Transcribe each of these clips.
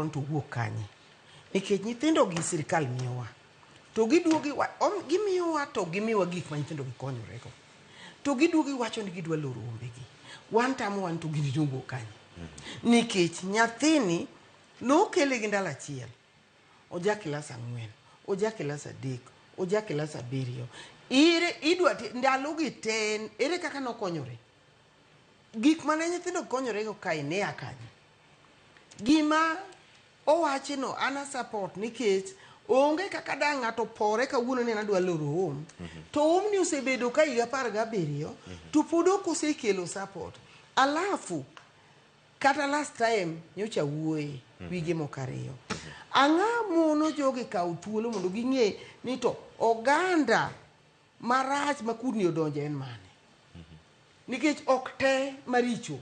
to wuok kanye nikech nyithindogi sirkal miyowa to giduogi gimiyowa to gimiyowa gik ma nyithindogi konyorego to giduogi wacho ni gidwa loro ombegi wan tamo wan to gini wuok kanye nikech nyathini nokele gi ndalo achiel oja klas 4 oja klas 3 oja klas 7 idwa ndalogi ten ere kaka nokonyore gik mane nyithindo konyorego kae ne akanye gima owachino ana support nikech onge kaka da ng'ato pore kawuono ni adwa loro om to om ni osebedo ka higa 17 to pod ok osekelo support alafu kata last time nyocha wuoye wige mokariyo ang'a mono jogi kaw thuolo mondo ging'e ni to oganda marach ma kudni odonje en mane nikech ok te maricho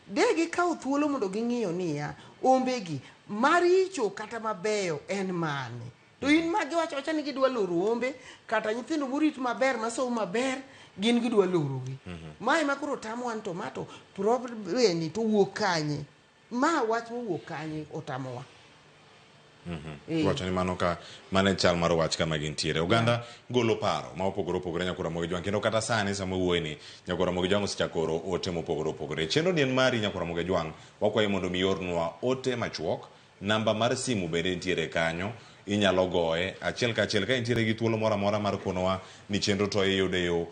degi kaw thuolo mondo ging'iyo niya ombegi maricho kata mabeyo en mane to in ma giwacho wacha ni gidwa loro ombe kata nyithindo morit maber masomo maber gin gidwa lorogi mae makoro tamo wan to mato problem to wuok kanye ma wach mowuok kanye otamowa wacho ni mano ka mane chal mar wach kama gintiere oganda golo paro ma opogore opogore nyakora Ramogi Jwang kendo kata sani sama wuoyi ni nyakora Ramogi Jwang osechakoro ote mopogore opogore chenro ni en mari nyakora Ramogi Jwang wakwayo mondo miornwa ote machuok namba mar simu bende nitiere kanyo inyalo goye achiel ka achiel ka intiere gi thuolo moro amora mar konowa ni chenro to iyude yo